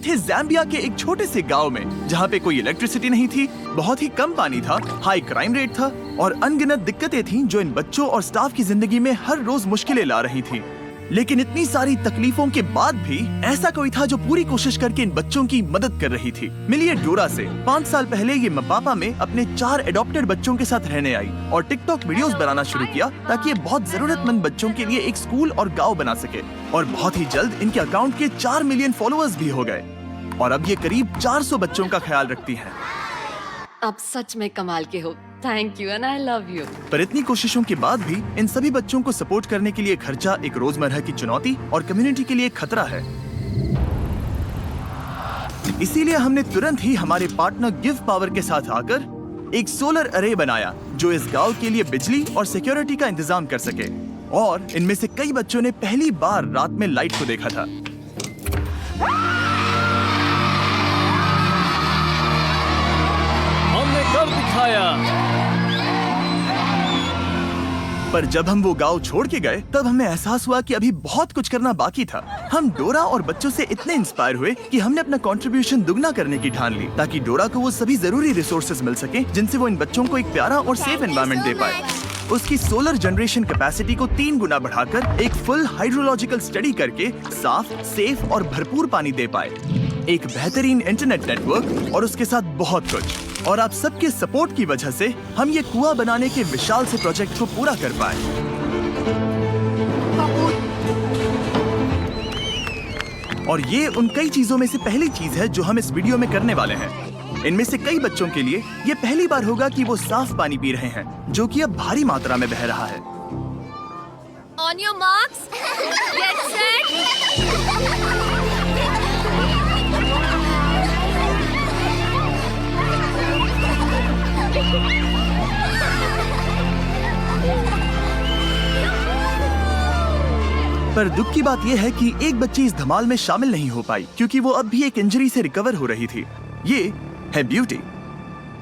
थे ज़ाम्बिया के एक छोटे से गांव में, जहां पे कोई इलेक्ट्रिसिटी नहीं थी, बहुत ही कम पानी था, हाई क्राइम रेट था और अनगिनत दिक्कतें थीं जो इन बच्चों और स्टाफ की जिंदगी में हर रोज मुश्किलें ला रही थी। लेकिन इतनी सारी तकलीफों के बाद भी ऐसा कोई था जो पूरी कोशिश करके इन बच्चों की मदद कर रही थी। मिलिए डोरा से। 5 साल पहले ये मपापा में अपने 4 एडॉप्टेड बच्चों के साथ रहने आई और टिकटॉक वीडियोस बनाना शुरू किया ताकि ये बहुत जरूरतमंद बच्चों के लिए एक स्कूल और गांव बना सके। और बहुत ही जल्द इनके अकाउंट के 4 मिलियन फॉलोअर्स भी हो गए और अब ये करीब 400 बच्चों का ख्याल रखती है। आप सच में कमाल के हो। Thank you and I love you. पर इतनी कोशिशों के बाद भी इन सभी बच्चों को सपोर्ट करने के लिए खर्चा एक रोजमर्रा की चुनौती और कम्युनिटी के लिए खतरा है। इसीलिए हमने तुरंत ही हमारे पार्टनर गिव पावर के साथ आकर एक सोलर अरे बनाया जो इस गांव के लिए बिजली और सिक्योरिटी का इंतजाम कर सके। और इनमें से कई बच्चों ने पहली बार रात में लाइट को देखा था। हमने कर दिखाया। पर जब हम वो गांव छोड़ के गए तब हमें एहसास हुआ कि अभी बहुत कुछ करना बाकी था। हम डोरा और बच्चों से इतने इंस्पायर हुए कि हमने अपना कंट्रीब्यूशन दुगना करने की ठान ली ताकि डोरा को वो सभी जरूरी रिसोर्सेज मिल सके जिनसे वो इन बच्चों को एक प्यारा और सेफ एनवायरनमेंट दे पाए। उसकी सोलर जनरेशन कैपेसिटी को 3 गुना बढ़ाकर एक फुल हाइड्रोलॉजिकल स्टडी करके साफ, सेफ और भरपूर पानी दे पाए, एक बेहतरीन इंटरनेट नेटवर्क और उसके साथ बहुत कुछ। और आप सबके सपोर्ट की वजह से हम ये कुआं बनाने के विशाल से प्रोजेक्ट को पूरा कर पाए। और ये उन कई चीजों में से पहली चीज है जो हम इस वीडियो में करने वाले हैं। इनमें से कई बच्चों के लिए ये पहली बार होगा कि वो साफ पानी पी रहे हैं जो कि अब भारी मात्रा में बह रहा है। On your marks, get set. पर दुख की बात यह है कि एक बच्ची इस धमाल में शामिल नहीं हो पाई क्योंकि वो अब भी एक इंजरी से रिकवर हो रही थी। ये है ब्यूटी।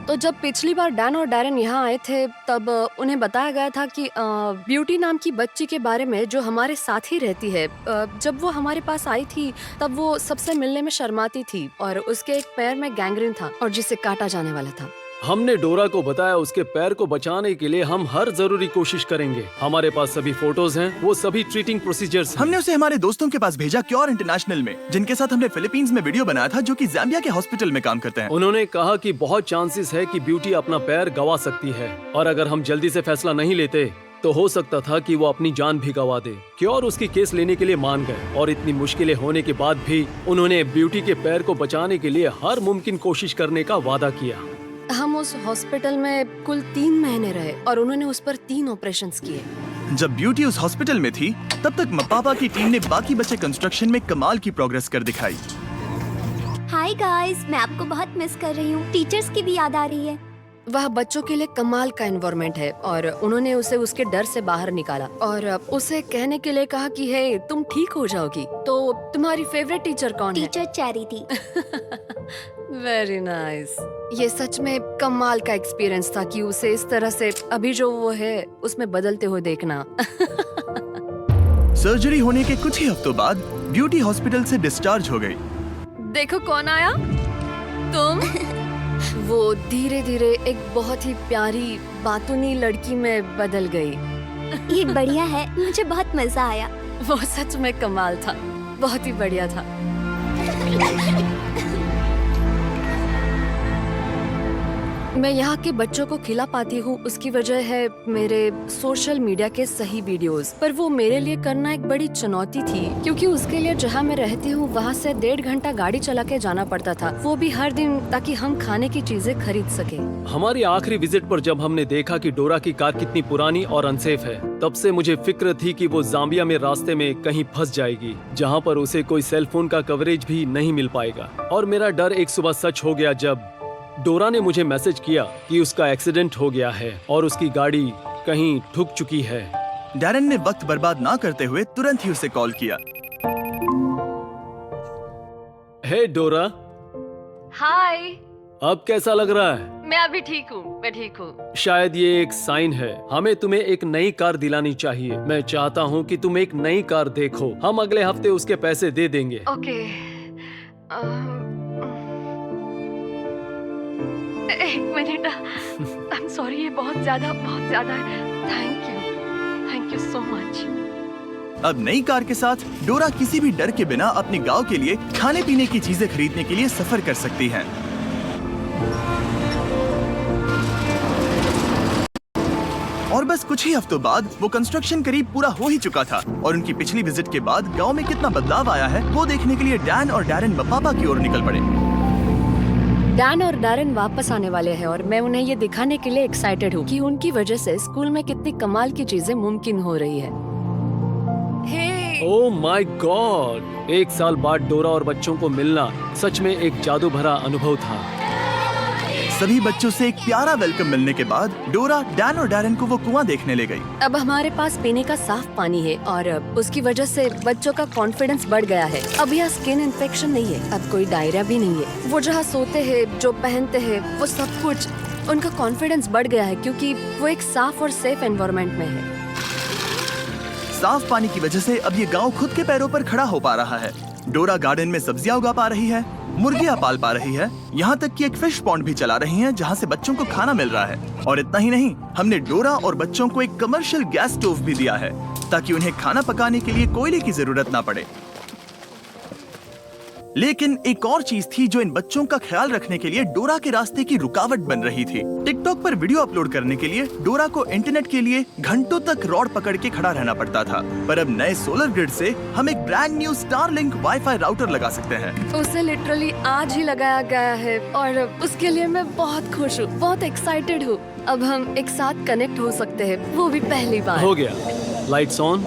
तो जब पिछली बार डैन और डैरन यहाँ आए थे तब उन्हें बताया गया था कि ब्यूटी नाम की बच्ची के बारे में जो हमारे साथ ही रहती है। जब वो हमारे पास आई थी तब वो सबसे मिलने में शर्माती थी और उसके एक पैर में गैंग्रीन था और जिसे काटा जाने वाला था। हमने डोरा को बताया उसके पैर को बचाने के लिए हम हर जरूरी कोशिश करेंगे। हमारे पास सभी फोटोज हैं, वो सभी ट्रीटिंग प्रोसीजर्स हैं। हमने उसे हमारे दोस्तों के पास भेजा, क्योर इंटरनेशनल में, जिनके साथ हमने फिलीपींस में वीडियो बनाया था, जो कि ज़ाम्बिया के हॉस्पिटल में काम करते हैं। उन्होंने कहा कि बहुत चांसेस है कि ब्यूटी अपना पैर गंवा सकती है और अगर हम जल्दी से फैसला नहीं लेते तो हो सकता था कि वो अपनी जान भी गंवा दे। क्योर उसकी केस लेने के लिए मान गए और इतनी मुश्किलें होने के बाद भी उन्होंने ब्यूटी के पैर को बचाने के लिए हर मुमकिन कोशिश करने का वादा किया। हम उस हॉस्पिटल में कुल 3 महीने रहे और उन्होंने उस पर 3 ऑपरेशंस किए। जब ब्यूटी उस हॉस्पिटल में थी तब तक मपापा की टीम ने बाकी बचे कंस्ट्रक्शन में कमाल की प्रोग्रेस कर दिखाई। हाय गाइस, मैं आपको बहुत मिस कर रही हूँ। टीचर्स की भी याद आ रही है। वह बच्चों के लिए कमाल का एनवायरनमेंट है और उन्होंने उसे उसके डर से बाहर निकाला और उसे कहने के लिए कहा कि हे तुम ठीक हो जाओगी। तो तुम्हारी फेवरेट टीचर कौन है? टीचर चेरी थी। Very nice. ये सच में कमाल का एक्सपीरियंस था कि उसे इस तरह से अभी जो वो है उसमें बदलते हुए देखना। सर्जरी होने के कुछ ही हफ्तों बाद ब्यूटी हॉस्पिटल से डिस्चार्ज हो गई। देखो कौन आया? तुम? वो धीरे धीरे एक बहुत ही प्यारी बातूनी लड़की में बदल गई। ये बढ़िया है, मुझे बहुत मजा आया। वो सच में कमाल था, बहुत ही बढ़िया था। मैं यहाँ के बच्चों को खिला पाती हूँ उसकी वजह है मेरे सोशल मीडिया के सही वीडियोस। पर वो मेरे लिए करना एक बड़ी चुनौती थी क्योंकि उसके लिए जहाँ मैं रहती हूँ वहाँ से 1.5 घंटा गाड़ी चला के जाना पड़ता था, वो भी हर दिन, ताकि हम खाने की चीजें खरीद सके। हमारी आखिरी विजिट पर जब हमने देखा कि डोरा की कार कितनी पुरानी और अनसेफ है, तब से मुझे फिक्र थी कि वो ज़ाम्बिया में रास्ते में कहीं फंस जाएगी जहाँ पर उसे कोई सेल फोन का कवरेज भी नहीं मिल पाएगा। और मेरा डर एक सुबह सच हो गया जब डोरा ने मुझे मैसेज किया कि उसका एक्सीडेंट हो गया है और उसकी गाड़ी कहीं ठुक चुकी है। डैरन ने वक्त बर्बाद ना करते हुए तुरंत ही उसे कॉल किया। हे डोरा। हाय। अब कैसा लग रहा है? मैं अभी ठीक हूँ, मैं ठीक हूँ। शायद ये एक साइन है। हमें तुम्हें एक नई कार दिलानी चाहिए। मैं चाहता हूँ कि तुम एक नई कार देखो। हम अगले हफ्ते उसके पैसे दे देंगे। ओके, एक मिनट, आई एम सॉरी, ये बहुत ज्यादा है। Thank you so much. अब नई कार के साथ डोरा किसी भी डर के बिना अपने गांव के लिए खाने पीने की चीजें खरीदने के लिए सफर कर सकती है। और बस कुछ ही हफ्तों बाद वो कंस्ट्रक्शन करीब पूरा हो ही चुका था और उनकी पिछली विजिट के बाद गांव में कितना बदलाव आया है वो देखने के लिए डैन और डैरेन पापा की ओर निकल पड़े। डैन और डैरेन वापस आने वाले हैं और मैं उन्हें ये दिखाने के लिए एक्साइटेड हूँ कि उनकी वजह से स्कूल में कितनी कमाल की चीजें मुमकिन हो रही है। हे! Oh my God! 1 साल बाद डोरा और बच्चों को मिलना सच में एक जादू भरा अनुभव था। सभी बच्चों से एक प्यारा वेलकम मिलने के बाद डोरा, डैन और डैरेन को वो कुआं देखने ले गई। अब हमारे पास पीने का साफ पानी है और उसकी वजह से बच्चों का कॉन्फिडेंस बढ़ गया है। अब यहाँ स्किन इन्फेक्शन नहीं है, अब कोई डायरिया भी नहीं है। वो जहाँ सोते हैं, जो पहनते हैं, वो सब कुछ, उनका कॉन्फिडेंस बढ़ गया है क्योंकि वो एक साफ और सेफ एनवायरनमेंट में है। साफ पानी की वजह से अब ये गांव खुद के पैरों पर खड़ा हो पा रहा है। डोरा गार्डन में सब्जियां उगा पा रही है, मुर्गियां पाल पा रही है, यहाँ तक कि एक फिश पॉन्ड भी चला रही है जहाँ से बच्चों को खाना मिल रहा है। और इतना ही नहीं, हमने डोरा और बच्चों को एक कमर्शियल गैस स्टोव भी दिया है ताकि उन्हें खाना पकाने के लिए कोयले की जरूरत ना पड़े। लेकिन एक और चीज थी जो इन बच्चों का ख्याल रखने के लिए डोरा के रास्ते की रुकावट बन रही थी। टिकटॉक पर वीडियो अपलोड करने के लिए डोरा को इंटरनेट के लिए घंटों तक रॉड पकड़ के खड़ा रहना पड़ता था, पर अब नए सोलर ग्रिड से हम एक brand new Starlink wifi router लगा सकते हैं। उसे लिटरली आज ही लगाया गया है और उसके लिए मैं बहुत खुश हूँ, बहुत एक्साइटेड हूँ। अब हम एक साथ कनेक्ट हो सकते हैं, वो भी पहली बार। हो गया, लाइट्स ऑन,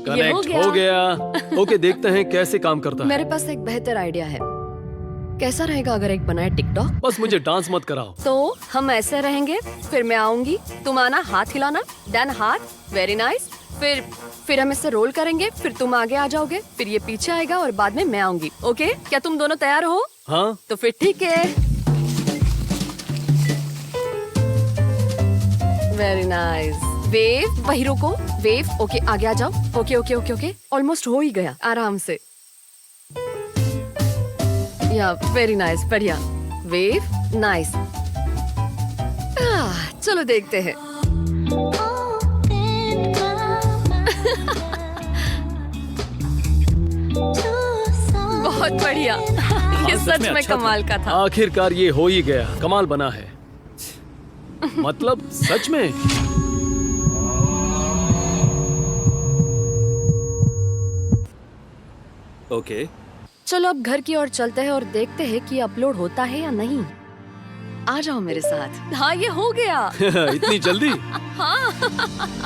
ये हो कनेक्ट हो गया। ओके, देखते हैं कैसे काम करता है। मेरे पास एक बेहतर आइडिया है। कैसा रहेगा अगर एक बनाए टिकटॉक? बस मुझे डांस मत कराओ। तो हम ऐसे रहेंगे, फिर मैं आऊंगी, तुम आना, हाथ हिलाना, डन हाथ, वेरी नाइस। फिर हम इसे रोल करेंगे, फिर तुम आगे आ जाओगे, फिर ये पीछे आएगा और बाद में मैं आऊंगी। ओके, क्या तुम दोनों तैयार हो? हाँ। तो फिर ठीक है। Very nice. वेव, वही रुको, वेव, ओके आगे आ जाओ। Okay okay okay okay, almost हो ही गया, आराम से। या वेरी नाइस, बढ़िया। Wave, nice. चलो देखते हैं। बहुत बढ़िया। ये सच में अच्छा कमाल का था। आखिरकार ये हो ही गया, कमाल बना है। मतलब सच में। ओके, चलो अब घर की ओर चलते हैं और देखते हैं कि अपलोड होता है या नहीं। आ जाओ मेरे साथ। हाँ, ये हो गया। इतनी जल्दी?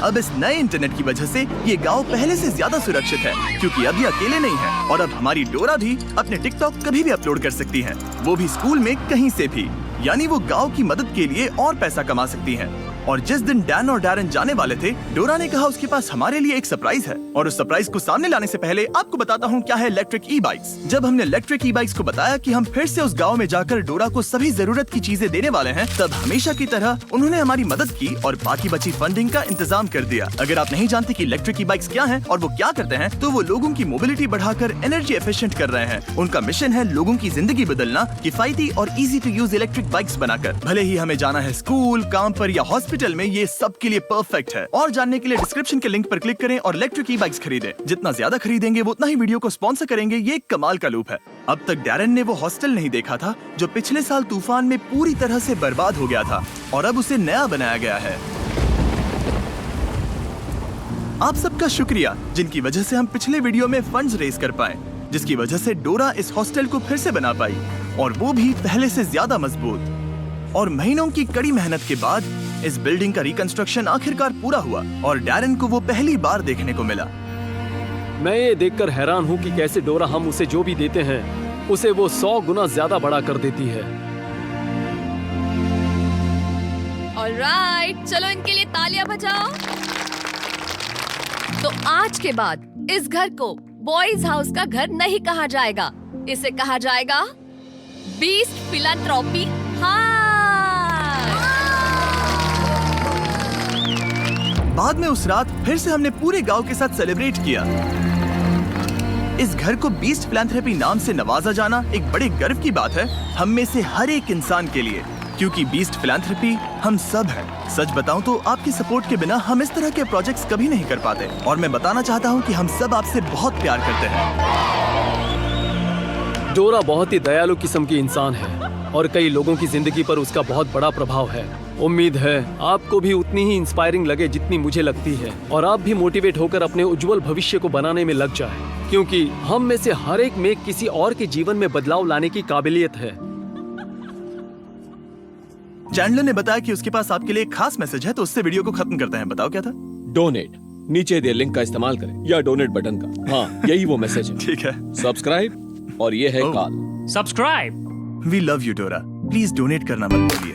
अब इस नए इंटरनेट की वजह से ये गांव पहले से ज्यादा सुरक्षित है क्योंकि अब ये अकेले नहीं है और अब हमारी डोरा भी अपने टिकटॉक कभी भी अपलोड कर सकती है, वो भी स्कूल में कहीं से भी। यानी वो गांव की मदद के लिए और पैसा कमा सकती हैं। और जिस दिन डैन और डैरेन जाने वाले थे, डोरा ने कहा उसके पास हमारे लिए एक सरप्राइज है। और उस सरप्राइज को सामने लाने से पहले आपको बताता हूँ क्या है इलेक्ट्रिक ई बाइक्स। जब हमने इलेक्ट्रिक ई बाइक्स को बताया कि हम फिर से उस गांव में जाकर डोरा को सभी जरूरत की चीजें देने वाले हैं, तब हमेशा की तरह उन्होंने हमारी मदद की और बाकी बची फंडिंग का इंतजाम कर दिया। अगर आप नहीं जानते कि इलेक्ट्रिक ई बाइक्स क्या है और वो क्या करते हैं, तो वो लोगों की मोबिलिटी बढ़ाकर एनर्जी एफिशिएंट कर रहे हैं। उनका मिशन है लोगों की जिंदगी बदलना किफायती और easy to use electric bikes बनाकर। भले ही हमें जाना है स्कूल, काम पर या हॉस्पिटल में, ये सब के लिए परफेक्ट है। और जानने के लिए डिस्क्रिप्शन के लिंक पर क्लिक करें और इलेक्ट्रिक ई बाइक्स खरीदें। जितना ज्यादा खरीदेंगे वो उतना ही वीडियो को स्पॉन्सर करेंगे। ये एक कमाल का लूप है। अब तक डैरेन ने वो हॉस्टल नहीं देखा था जो पिछले साल तूफान में पूरी तरह से बर्बाद हो गया था और अब उसे नया बनाया गया है। आप सबका शुक्रिया जिनकी वजह से हम पिछले वीडियो में फंड्स रेज कर पाए, जिसकी वजह से डोरा इस हॉस्टल को फिर से बना पाई और वो भी पहले से ज्यादा मजबूत। और महीनों की कड़ी मेहनत के बाद इस बिल्डिंग का रिकंस्ट्रक्शन आखिरकार पूरा हुआ और डैरेन को वो पहली बार देखने को मिला। मैं ये देखकर हैरान हूँ कि कैसे डोरा हम उसे जो भी देते हैं उसे वो 100 गुना ज्यादा बड़ा कर देती है। ऑलराइट, चलो इनके लिए तालियां बजाओ। तो आज के बाद इस घर को बॉयज हाउस का घर नहीं कहा जाएगा, इसे कहा जाएगा बीस्ट फिलैंथ्रोपी हाउस। बाद में उस रात फिर से हमने पूरे गांव के साथ सेलिब्रेट किया। इस घर को बीस्ट फिलैंथ्रोपी नाम से नवाजा जाना एक बड़े गर्व की बात है हम में से हर एक इंसान के लिए, क्योंकि बीस्ट फिलैंथ्रोपी हम सब हैं। सच बताऊं तो आपकी सपोर्ट के बिना हम इस तरह के प्रोजेक्ट्स कभी नहीं कर पाते, और मैं बताना चाहता हूं कि हम सब आपसे बहुत प्यार करते हैं। डोरा बहुत ही दयालु किस्म की इंसान है और कई लोगों की जिंदगी पर उसका बहुत बड़ा प्रभाव है। उम्मीद है आपको भी उतनी ही इंस्पायरिंग लगे जितनी मुझे लगती है, और आप भी मोटिवेट होकर अपने उज्जवल भविष्य को बनाने में लग जाए, क्योंकि हम में से हर एक में किसी और के जीवन में बदलाव लाने की काबिलियत है। चैंडलर ने बताया कि उसके पास आपके लिए एक खास मैसेज है, तो उससे वीडियो को खत्म करते हैं। बताओ क्या था? डोनेट, नीचे दिए लिंक का इस्तेमाल करें या डोनेट बटन का। हाँ, यही वो मैसेज है। ठीक है। सब्सक्राइब, और ये है Oh. Call. Subscribe. We love you Dora, please donate करना मत भूलिए।